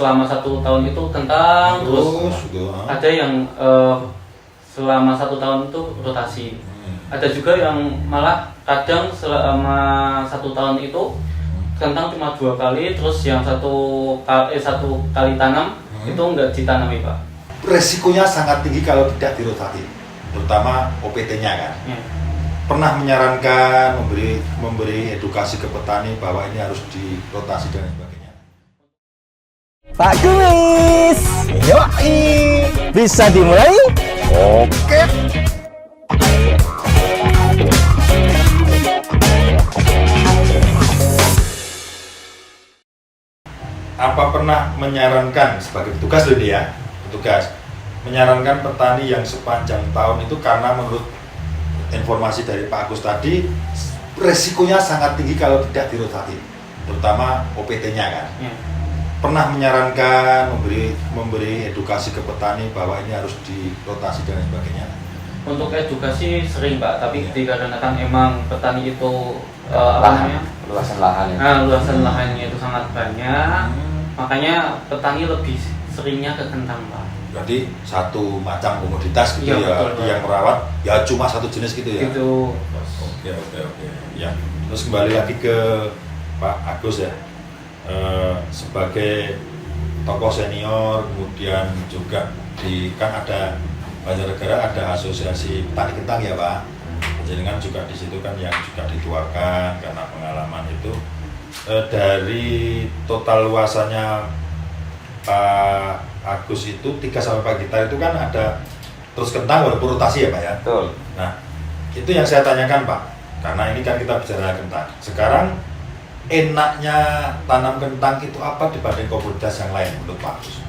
selama 1 tahun itu kentang terus ada yang selama 1 tahun itu rotasi. Ada juga yang malah kadang selama 1 tahun itu kentang cuma 2 kali, terus yang satu kali tanam itu enggak ditanami, Pak. Resikonya sangat tinggi kalau tidak dirotasi, terutama OPT-nya kan. Pernah menyarankan, memberi edukasi ke petani bahwa ini harus dirotasi dan sebagainya. Pak Kumis, yoi, bisa dimulai? Oke. Apa pernah menyarankan sebagai petugas loh ini ya, petugas menyarankan petani yang sepanjang tahun itu karena menurut informasi dari Pak Agus tadi resikonya sangat tinggi kalau tidak dirotasi, terutama OPT-nya kan. Pernah menyarankan, memberi edukasi ke petani bahwa ini harus dirotasi dan sebagainya. Untuk edukasi sering, Pak, tapi dikarenakan emang petani itu luasan lahan luasan lahannya itu sangat banyak, makanya petani lebih seringnya ke kentang, Pak. Berarti satu macam komoditas gitu ya, ya, betul, yang merawat ya cuma satu jenis gitu ya. Gitu. Oke. Ya. Terus kembali lagi ke Pak Agus ya. Sebagai tokoh senior, kemudian juga kan ada Banjarnegara ada asosiasi petani kentang ya Pak. Jadi kan juga di situ kan yang juga dituakan karena pengalaman itu dari total luasannya Pak Agus itu 3-4 hektar itu kan ada terus kentang walaupun rotasi ya Pak ya. Betul. Nah itu yang saya tanyakan Pak, karena ini kan kita bicara kentang. Sekarang enaknya tanam kentang itu apa dibanding komoditas yang lain menurut Pak Agus?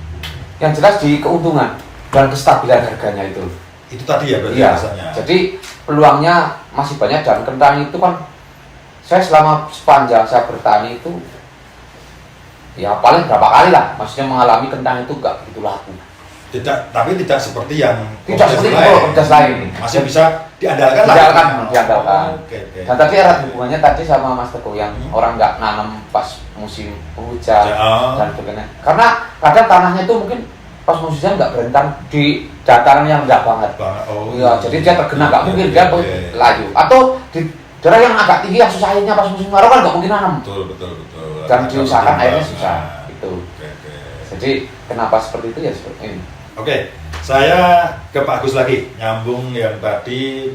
Yang jelas di keuntungan dan kestabilan harganya itu. Itu tadi ya berarti Iya. rasanya. Jadi peluangnya masih banyak, dan kentang itu kan saya selama sepanjang saya bertani itu ya paling berapa kali lah, maksudnya mengalami kentang itu enggak begitu laku. Tapi tidak seperti yang Tidak seperti komoditas lain. Masih bisa diandalkan lah. Diandalkan. Oke. Dan tadi erat hubungannya tadi sama Mas Teguh yang orang nggak nanam pas musim hujan dan sebagainya. Karena kadang tanahnya itu mungkin pas musim hujan nggak berentang di dataran yang rendah banget. Iya, jadi dia terkena, nggak mungkin dia laju. Atau di daerah yang agak tinggi yang susah airnya pas musim kemarau kan nggak mungkin nanam. Betul. Dan diusahakan airnya susah. Itu. Oke. Jadi kenapa seperti itu ya seperti ini. Oke, saya ke Pak Agus lagi, nyambung yang tadi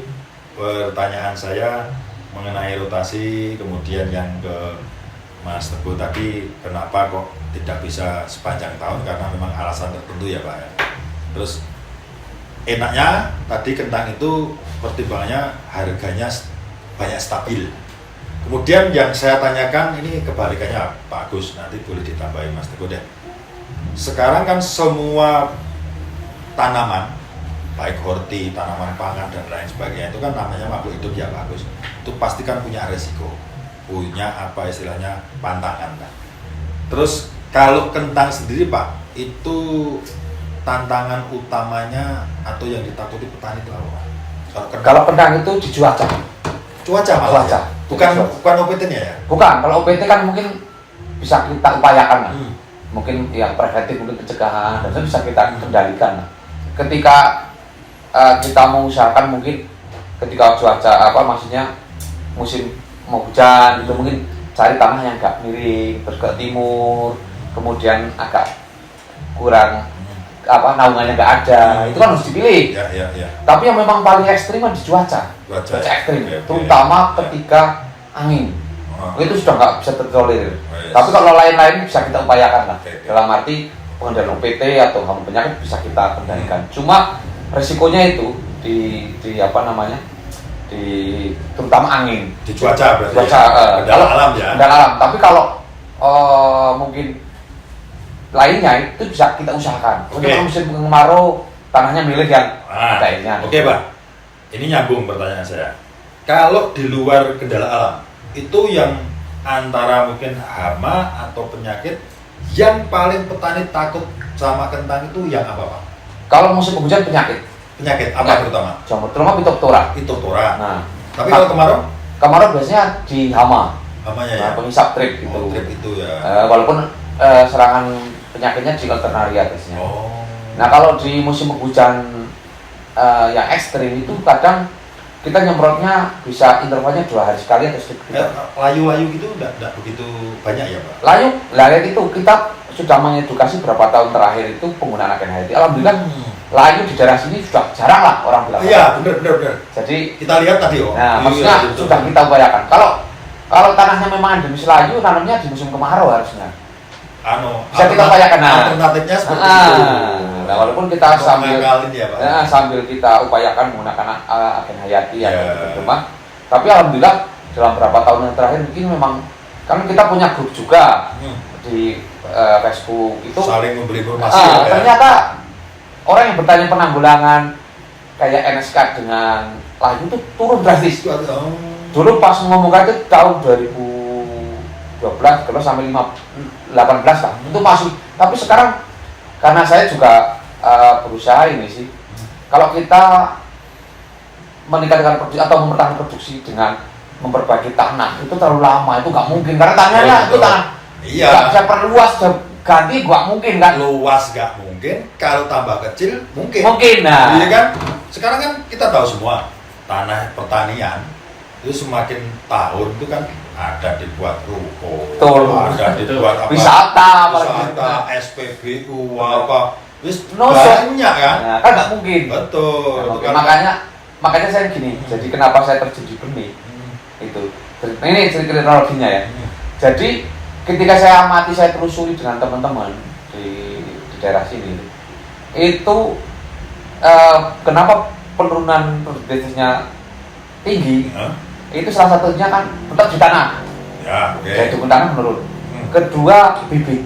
pertanyaan saya mengenai rotasi, kemudian yang ke Mas Teguh tadi kenapa kok tidak bisa sepanjang tahun, karena memang alasan tertentu ya Pak ya. Terus enaknya tadi kentang itu pertimbangannya harganya banyak stabil. Kemudian yang saya tanyakan ini kebalikannya Pak Agus, nanti boleh ditambahin Mas Teguh deh. Sekarang kan semua tanaman, baik horti, tanaman pangan dan lain sebagainya itu kan namanya makhluk hidup ya Pak Agus. Itu pasti kan punya resiko, punya apa istilahnya pantangan lah. Terus kalau kentang sendiri Pak, itu tantangan utamanya atau yang ditakuti petani itu apa? Kalau kentang itu di cuaca. Cuaca malah. Cuaca. Ya? Bukan OPT-nya ya? Bukan, kalau OPT kan mungkin bisa kita upayakan lah. Mungkin yang preventif, mungkin pencegahan, dan itu bisa kita kendalikan lah. Ketika kita mengusahakan mungkin ketika cuaca maksudnya musim mau hujan itu mungkin cari tanah yang agak miring, terus ke timur, kemudian agak kurang naungannya nggak ada, itu kan harus dipilih. Ya. Tapi yang memang paling ekstrim kan di cuaca ekstrim, terutama ketika angin. Itu sudah nggak bisa tertolerir. Tapi kalau lain-lain bisa kita upayakan lah. Dalam arti pengendalian OPT atau hama penyakit bisa kita kendalikan. Cuma resikonya itu di terutama angin. Di cuaca berarti. Kalau alam ya. Kendala alam. Tapi kalau mungkin lainnya itu bisa kita usahakan. Untuk musim kemarau tanahnya milih yang ada airnya. Oke Pak, ini nyambung pertanyaan saya. Kalau di luar kendala alam, itu yang antara mungkin hama atau penyakit yang paling petani takut sama kentang itu yang apa Pak? Kalau musim hujan penyakit apa terutama? Terutama Phytophthora. Nah, tapi kalau kemarau? Kemarau biasanya di hama. Hamanya ya. Pengisap trip itu. Trip itu ya. Walaupun serangan penyakitnya di alternaria biasanya. Oh. Nah kalau di musim hujan yang ekstrim itu kadang kita nyemprotnya bisa intervalnya 2 hari sekali atau sedikit. Layu-layu gitu enggak begitu banyak ya Pak? Layu itu kita sudah mengedukasi berapa tahun terakhir itu penggunaan agen hayati. Alhamdulillah layu di daerah sini sudah jarang lah orang bilang. Iya benar. Jadi Kita lihat tadi nah maksudnya sudah kita upayakan. Kalau tanahnya memang endemis layu, tanamnya di musim kemarau harusnya. Bisa kita upayakan. Alternatifnya seperti itu. Nah, walaupun kita sambil ya, Pak. sambil kita upayakan menggunakan agen hayati Ya. atau rumah, tapi alhamdulillah dalam beberapa tahun yang terakhir mungkin memang kan kita punya grup juga di Facebook itu Saling memberi informasi. Ya. ternyata orang yang bertanya penanggulangan kayak NSK dengan layu itu turun drastis. Dulu pas ngomong itu tahun 2012 kalau sampai 18 lah itu masih, tapi sekarang karena saya juga berusaha ini sih, kalau kita meningkatkan produksi atau mempertahankan produksi dengan memperbaiki tanah itu terlalu lama, itu nggak mungkin karena tanahnya itu tanah nggak bisa perluas ganti nggak mungkin kan, luas nggak mungkin, kalau tambah kecil mungkin nah iya kan. Sekarang kan kita tahu semua tanah pertanian itu semakin tahun itu kan ada dibuat ruko, ada dibuat apa, wisata, SPBU apa, wis No, banyak kan? Nah, kan nggak mungkin. Betul. Nah, makanya saya gini. Jadi kenapa saya terjun di benih itu? Ini kronologinya ya. Jadi ketika saya amati, saya telusuri dengan teman-teman di daerah sini, itu kenapa penurunan produktivitasnya tinggi? Itu salah satunya kan tetap di tanah. Ya, oke. Yaitu tanah menurun. Kedua bibit.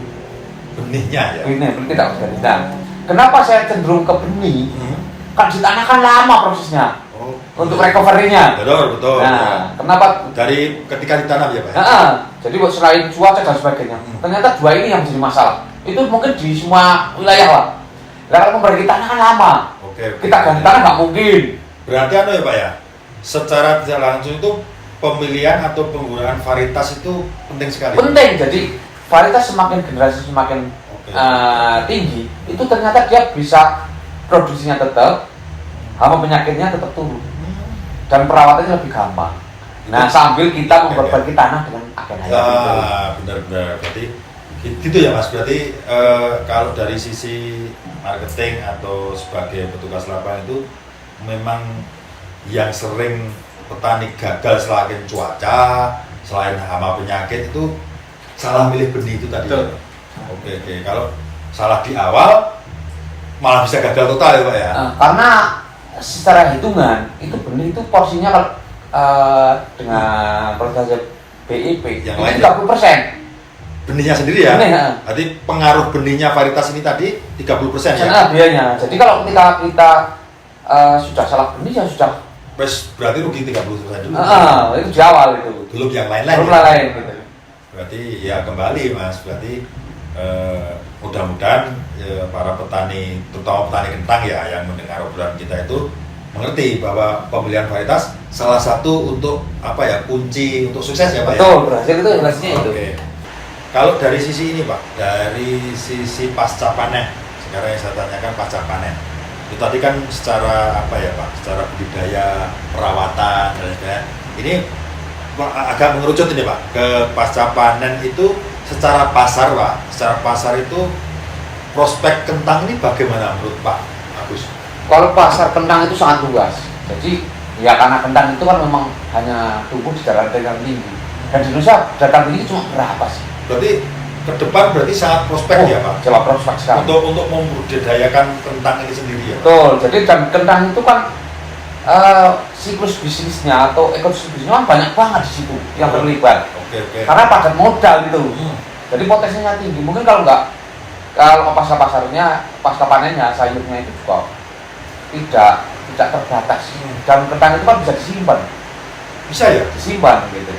Benihnya ya. Benih tidak organik. Nah, kenapa saya cenderung ke benih? Kan di tanah kan lama prosesnya untuk recovery-nya. Betul. Nah, Ya. kenapa Dari ketika ditanam ya Pak? jadi buat selain cuaca dan sebagainya, ternyata dua ini yang menjadi masalah. Itu mungkin di semua wilayah lah. Nah, kalau memperbaiki tanah kan lama. Oke. Kita ganti tanah nggak mungkin. Berarti ya Pak ya, secara tidak langsung itu pemilihan atau penggunaan varietas itu penting sekali. Penting. Jadi varietas semakin generasi semakin tinggi, itu ternyata dia bisa produksinya tetap, hama penyakitnya tetap turun, dan perawatannya lebih gampang. Nah, sambil kita memperbaiki tanah dengan agen hayati. Benar-benar. Berarti gitu ya Mas. Berarti kalau dari sisi marketing atau sebagai petugas lapangan itu memang yang sering petani gagal selain cuaca, selain hama penyakit itu salah milih benih itu tadi. Oke. Kalau salah di awal malah bisa gagal total ya Pak ya. Karena secara hitungan itu benih itu porsinya kalau dengan persentase BIP Yang itu lain 30%. Benihnya sendiri ya. Benih, Berarti pengaruh benihnya varietas ini tadi 30% ya. Biayanya. Jadi kalau kita sudah salah benih ya sudah. Berarti rugi 30% dulu. Itu di awal itu. Belum yang lain-lain. Belum ya? lain gitu. Berarti ya kembali Mas. Berarti mudah-mudahan para petani, terutama petani kentang ya, yang mendengar obrolan kita itu mengerti bahwa pemilihan varietas salah satu untuk apa ya, kunci untuk sukses ya Pak. Betul, ya? berhasil itu hasilnya itu. Oke. Kalau dari sisi ini Pak, dari sisi pasca panen, sekarang yang saya tanyakan pasca panen. Itu tadi kan secara apa ya Pak, secara budidaya, perawatan dan sebagainya. Ini agak mengerucut ini Pak, ke pasca panen itu secara pasar Pak. Secara pasar itu prospek kentang ini bagaimana menurut Pak Agus? Kalau pasar kentang itu sangat luas. Jadi ya karena kentang itu kan memang hanya tumbuh di dataran tinggi. Dan di Indonesia dataran tinggi cuma berapa sih? Berarti ke depan berarti sangat prospek ya Pak? Coba prospek sekali. Untuk membudidayakan kentang ini sendiri ya Pak? Betul. Jadi dan kentang itu kan siklus bisnisnya atau ekosistem bisnisnya kan banyak banget di situ yang terlibat. Oke. Karena padat modal gitu. Jadi potensinya tinggi. Mungkin kalau pasca pasarnya, pasca panennya, sayurnya itu juga tidak terbatas. Dan kentang itu kan bisa disimpan. Bisa ya? Disimpan gitu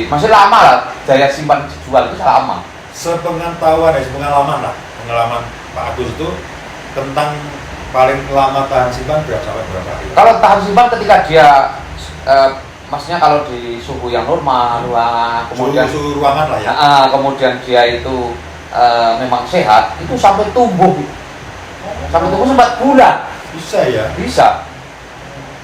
masih lama lah, daya simpan dijual itu lama. Sepengetahuan ya, pengalaman Pak Agus itu kentang paling lama tahan simpan sampai berapa hari? Kalau tahan simpan ketika dia maksudnya kalau di suhu yang normal, kemudian suhu ruangan lah ya. Kemudian dia itu memang sehat itu sampai tumbuh 4 bulan Bisa ya. bisa.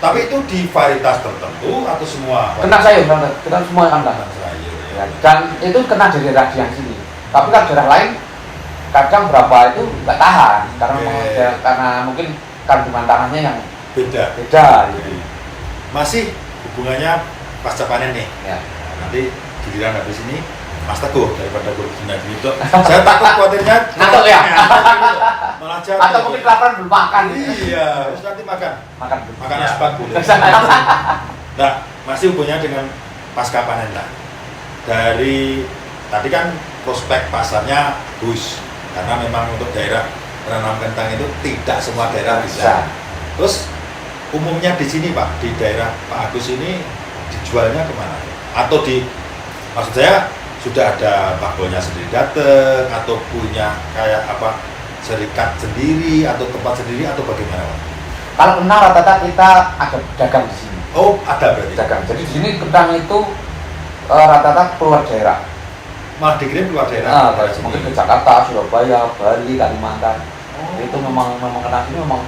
Tapi itu di varietas tertentu atau semua? Kena sayur, kita semua kan kena. Kena sayur. Ya, dan itu kena dari daerah yang sini. Tapi kan daerah lain kadang berapa itu nggak tahan karena Oke. karena mungkin kandungan tanahnya yang Beda. beda gitu. Masih hubungannya pasca panen nih. Ya. Nah, nanti giliran habis ini Mas Teguh daripada berguna gitu. Saya takut khawatirnya Ngantuk ya? Malah jatuh. Atau mungkin kelaparan belum makan. Iya, terus nanti makan. Makan Ya. asbak boleh. Nah, masih hubungannya dengan pasca panen lah. Dari tadi kan prospek pasarnya bagus karena memang untuk daerah menanam kentang itu tidak semua daerah bisa. Terus umumnya di sini Pak, di daerah Pak Agus ini dijualnya kemana? Atau maksud saya sudah ada pakolnya sendiri datang atau punya kayak apa serikat sendiri atau tempat sendiri atau bagaimana Pak? Kalau kenal rata-rata kita ada dagang di sini. Oh, ada berarti. Dagang. Jadi di sini kentang itu rata-rata keluar daerah. Malah dikirim keluar daerah. Mungkin ke Jakarta, Surabaya, Bali, Kalimantan. Itu memang kena sini memang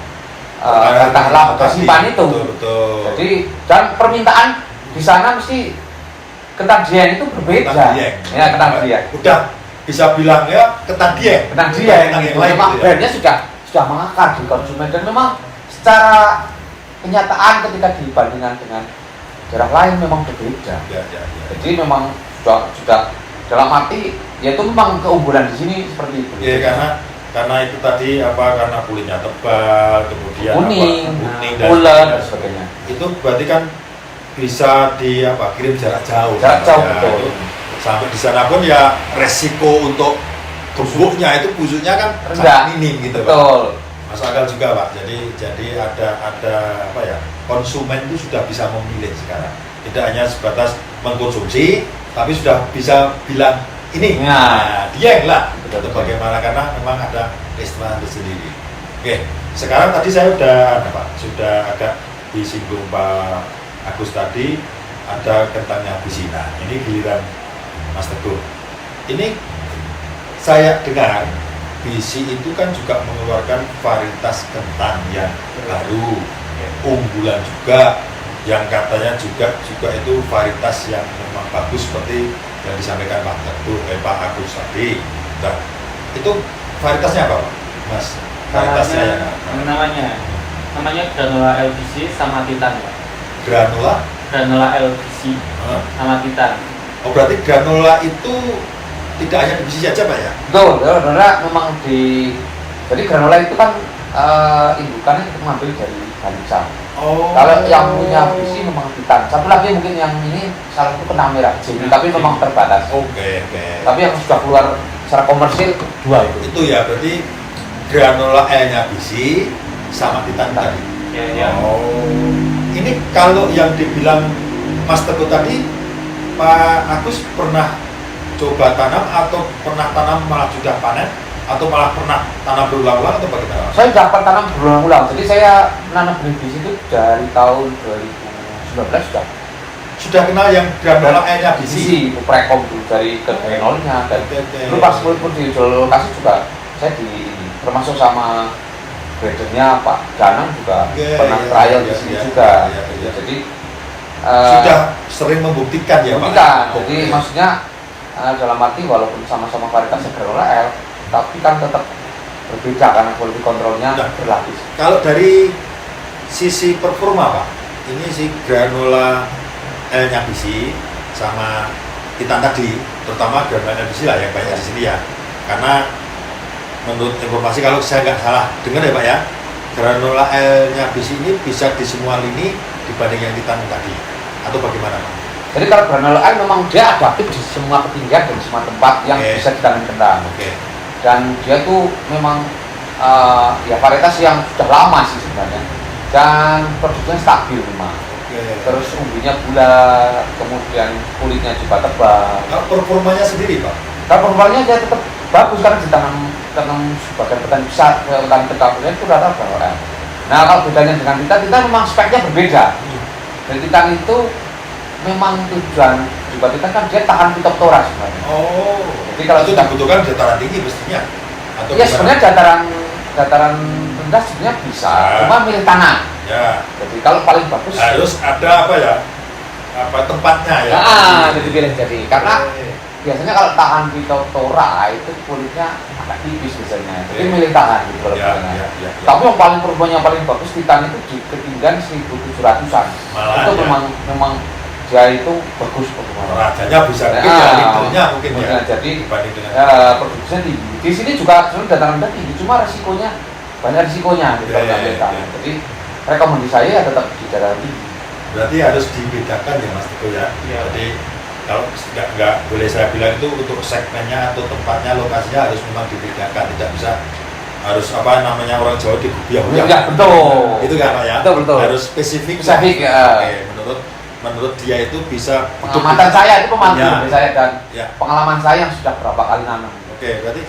katakanlah simpan itu. Betul. Jadi dan permintaan di sana mesti kentang Dieng itu berbeda. Kentang Dieng. Ya, kentang Dieng. Udah bisa bilang ya ketan Dieng. Kentang Dieng Kentang gitu. yang lain Memang gitu ya. brandnya sudah mengakar di konsumen dan memang secara kenyataan ketika dibandingkan dengan daerah lain memang berbeda. Ya. Jadi memang sudah dalam arti yaitu memang keunggulan di sini seperti itu. Iya, karena itu tadi karena kulitnya tebal, kemudian Kuning, kuning dan bulan dan sebagainya. Itu berarti kan bisa kirim jarak jauh. Jarak jauh, Ya, betul. itu sampai di sana pun ya resiko untuk gembuknya itu busuknya kan Rendah. sangat minim gitu Pak. Betul. Masuk akal juga Pak. Jadi ada konsumen itu sudah bisa memilih sekarang. Tidak hanya sebatas mengkonsumsi, tapi sudah bisa bilang ini. Ya. Nah, Dieng lah. Betul. Itu bagaimana karena memang ada keistimewaan tersendiri. Oke, sekarang tadi saya sudah agak disinggung Pak Agus tadi ada kentangnya Bisina. Ini giliran Mas Teguh. Ini saya dengar Bisi itu kan juga mengeluarkan varietas kentang yang baru, unggulan juga, yang katanya juga itu varietas yang memang bagus seperti yang disampaikan Pak Teguh, Pak Agus tadi. Nah, itu varietasnya apa Pak? Mas, varietasnya yang namanya Granola LBC sama Titan Pak. Granola LBC sama Titan. Oh, berarti granola itu tidak hanya di Bisi saja Pak ya? Betul, granola memang jadi granola itu kan indukannya kita mengambil dari Balisa. Oh. Kalau yang punya visi memang Titan. Satu lagi mungkin yang ini salah satu kena merah, jadi tapi memang terbatas. Oke. Tapi yang sudah keluar secara komersil dua itu. Itu ya berarti granola L-nya Bisi sama Titan tadi. Ya. Oh. Ini kalau yang dibilang Mas Teguh tadi, Pak Agus pernah coba tanam atau pernah tanam malah sudah panen atau malah pernah tanam berulang-ulang atau bagaimana? Saya dapat tanam berulang-ulang. Jadi saya menanam benih biji itu dari tahun 2019 sudah kenal yang granola L-nya Bisi. Biji prekom dulu dari genolnya dan dulu pas pun di lokasi juga saya termasuk sama gradernya Pak Danang juga pernah trial di sini juga. Iya. Jadi Sudah sering membuktikan ya Pak? Bukan, jadi Oke. maksudnya dalam arti walaupun sama-sama varietas granola L, tapi kan tetap berbeda karena quality kontrolnya Nah. berlapis. Kalau dari sisi performa Pak, ini si granola L-nya Bisi sama Titan tadi, terutama granola L Bisi lah yang banyak di sini ya. Karena menurut informasi kalau saya nggak salah dengar ya Pak ya, granola L-nya Bisi ini bisa di semua lini dibanding yang Titan tadi, atau bagaimana Pak? Jadi kalau granola L memang dia adaptif di semua ketinggian dan semua tempat yang Oke. bisa ditanam kentang. Oke. Dan dia tuh memang ya varietas yang sudah lama sih sebenarnya. Dan produknya stabil memang. Oke. Terus umbinya bulat, kemudian kulitnya juga tebal. Kalau performanya sendiri Pak? Kalau performanya dia tetap bagus karena ditanam sebagai petani besar, petani kecil itu rata granola L. Nah kalau bedanya dengan Titan memang speknya berbeda. Dan Titan itu memang tujuan diperhatikan kan dia tahan fitoptora sebenarnya. Oh. Jadi kalau itu sudah dibutuhkan dataran tinggi mestinya. Atau ya gimana? sebenarnya dataran rendah sebenarnya bisa, Ya. cuma milih tanah. Ya. Jadi kalau paling bagus Harus ada apa ya? Apa tempatnya ya? jadi pilih jadi karena Oke. biasanya kalau tahan fitoptora itu kulitnya agak tipis biasanya. Jadi Oke. milih tahan gitu kalau Ya, misalnya. ya, ya, ya. Tapi yang paling performa yang paling bagus titan itu di ketinggian 1700-an. Malah, Itu ya. memang dia itu bagus performanya. Rajanya bisa mungkin ya, liternya mungkin ya. Jadi Dibanding dengan produksinya tinggi. Di sini juga sebenarnya dataran rendah tinggi, cuma resikonya banyak resikonya gitu kalau nggak milih tahan. Jadi rekomendasi saya tetap di dataran tinggi. berarti harus dibedakan ya Mas Teguh ya. Iya. Jadi kalau nggak boleh saya bilang itu untuk segmennya atau tempatnya lokasinya harus memang dibedakan, tidak bisa harus apa namanya orang Jawa digubiah-gubiah. Ya, betul. Itu kan Pak ya. Betul. Harus spesifik. Spesifik, ya. Oke, menurut dia itu bisa Pengamatan saya itu pemandu Ya. dari saya dan Ya. pengalaman saya yang sudah berapa kali nanam. Oke, berarti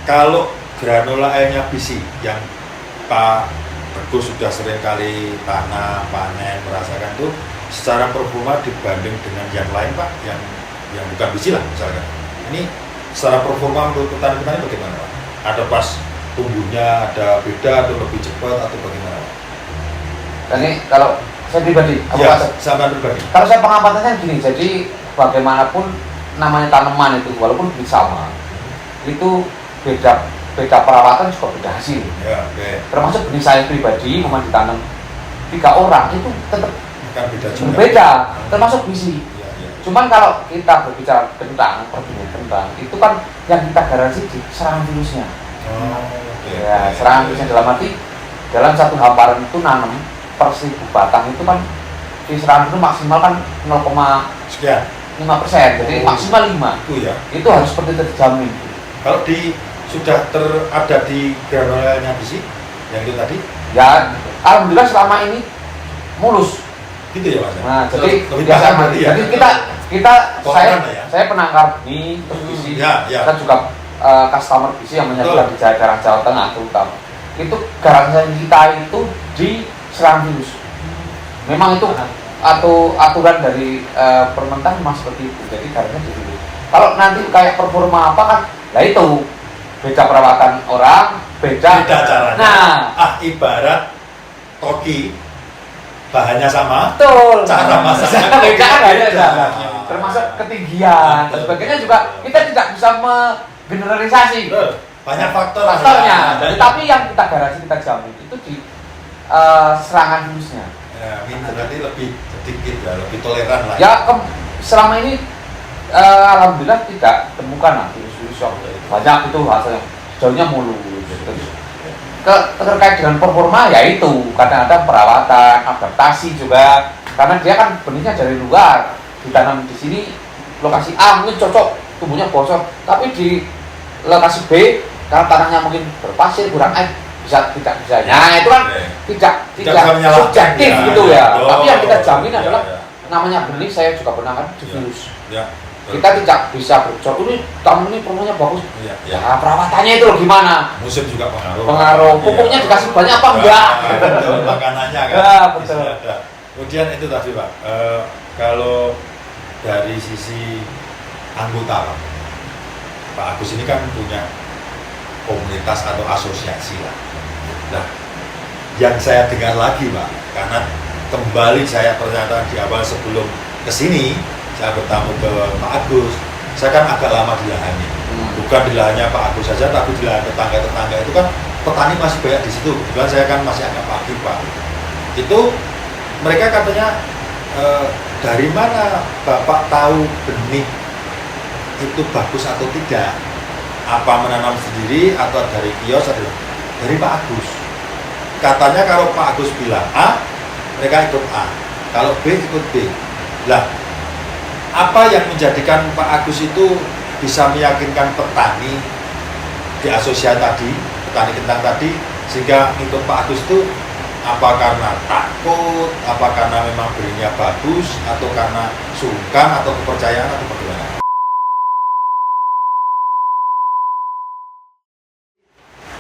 kalau granula airnya bisi yang Pak Teguh sudah sering kali tanam, panen, merasakan itu secara performa dibanding dengan yang lain Pak, yang bukan bisi lah misalkan. Ini secara performa menurut petani-petani bagaimana Pak? Ada pas tumbuhnya ada beda atau lebih cepat atau bagaimana Pak? Ini kalau saya pribadi, Ya, sampai pribadi. kalau saya pengamatannya gini, jadi bagaimanapun namanya tanaman itu walaupun sama, itu beda perawatan juga beda hasil. Ya, oke. Termasuk benih saya pribadi memang ditanam 3 orang itu tetap Kan beda juga. berbeda, termasuk biji. Ya, ya. Cuman kalau kita berbicara tentang perbedaan kentang, itu kan yang kita garansi di serangan virusnya. Oh, oke. Ya, serangan virusnya dalam arti dalam satu hamparan itu nanam per 1000 batang itu kan di serangan itu maksimal kan 0,5%, Sekian. jadi Oh. maksimal 5. Itu ya. Itu harus seperti terjamin. Kalau sudah ada di granulanya bisi yang itu tadi, Ya, alhamdulillah selama ini mulus. gitu ya Mas. Nah, jadi lebih ya, tahan sama. berarti ya. Jadi kita Toleran lah ya. saya penangkar benih terus bisi. Ya, ya. Kita juga customer bisi yang menyajikan di daerah Jawa Tengah terutama. Itu garansi kita itu di serangan virus. Memang itu atau aturan dari Permentan memang seperti itu. Jadi garansinya di virus. Kalau nanti kayak performa apa kan, lah itu beda perawatan orang, beda caranya. Nah, Ibarat toki, bahannya sama, betul. cara masaknya beda kan beda. ada. Termasuk ketinggian dan sebagainya juga kita tidak bisa menggeneralisasi Betul. Banyak faktor. faktornya. Ya. Tapi yang kita garansi kita jamin itu di serangan virusnya. Ya, berarti lebih sedikit ya, lebih toleran lah. Ya selama ini alhamdulillah tidak temukan lah virus-virus yang banyak itu hasilnya jauhnya mulus. Terkait dengan performa ya itu kadang-kadang perawatan, adaptasi juga karena dia kan benihnya dari luar ditanam di sini lokasi A mungkin cocok tumbuhnya bosok tapi di lokasi B karena tanahnya mungkin berpasir kurang air tidak bisa. Nah itu kan tidak bisa menyalahkan, subjektif ya, gitu ya. ya. Tapi yang kita jamin Ya, adalah ya. namanya benih saya juga pernah kan di Ya. virus. Ya. Kita tidak bisa berbicara ini tamu ini performanya bagus. Ya, Ya ya. perawatannya itu loh gimana? Musim juga pengaruh. Pengaruh. Pupuknya Iya. dikasih banyak apa enggak? Betul, makanannya kan. Ya, betul. Bisa ada. Kemudian itu tadi Pak, kalau dari sisi anggota Pak Agus ini kan punya komunitas atau asosiasi lah. Nah, yang saya dengar lagi Pak, karena kembali saya pernyataan di awal sebelum kesini saya bertamu ke Pak Agus, saya kan agak lama di lahannya. Bukan di lahannya Pak Agus saja, tapi di lahan tetangga-tetangga itu kan petani masih banyak di situ. Kebetulan saya kan masih agak pagi Pak. Itu mereka katanya dari mana Bapak tahu benih itu bagus atau tidak? Apa menanam sendiri atau dari kios atau dari Pak Agus? Katanya kalau Pak Agus bilang A, mereka ikut A. Kalau B ikut B. Lah, apa yang menjadikan Pak Agus itu bisa meyakinkan petani di asosiasi tadi, petani kentang tadi, sehingga ikut Pak Agus itu apa karena takut, apa karena memang belinya bagus, atau karena sungkan atau kepercayaan atau bagaimana?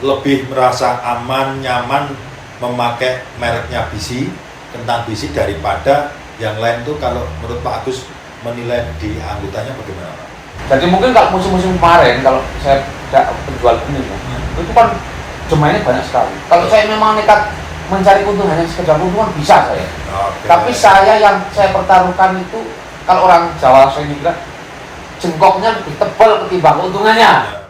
Lebih merasa aman, nyaman memakai mereknya Bisi, kentang Bisi daripada yang lain tuh kalau menurut Pak Agus menilai di anggotanya bagaimana Pak? Jadi mungkin kalau musim-musim kemarin kalau saya tidak penjual benih ya, itu kan jemaahnya banyak sekali. Kalau saya memang nekat mencari keuntungan hanya sekedar keuntungan bisa saya. Oke. Tapi saya yang saya pertaruhkan itu kalau orang Jawa saya ini bilang jengkoknya lebih tebal ketimbang keuntungannya.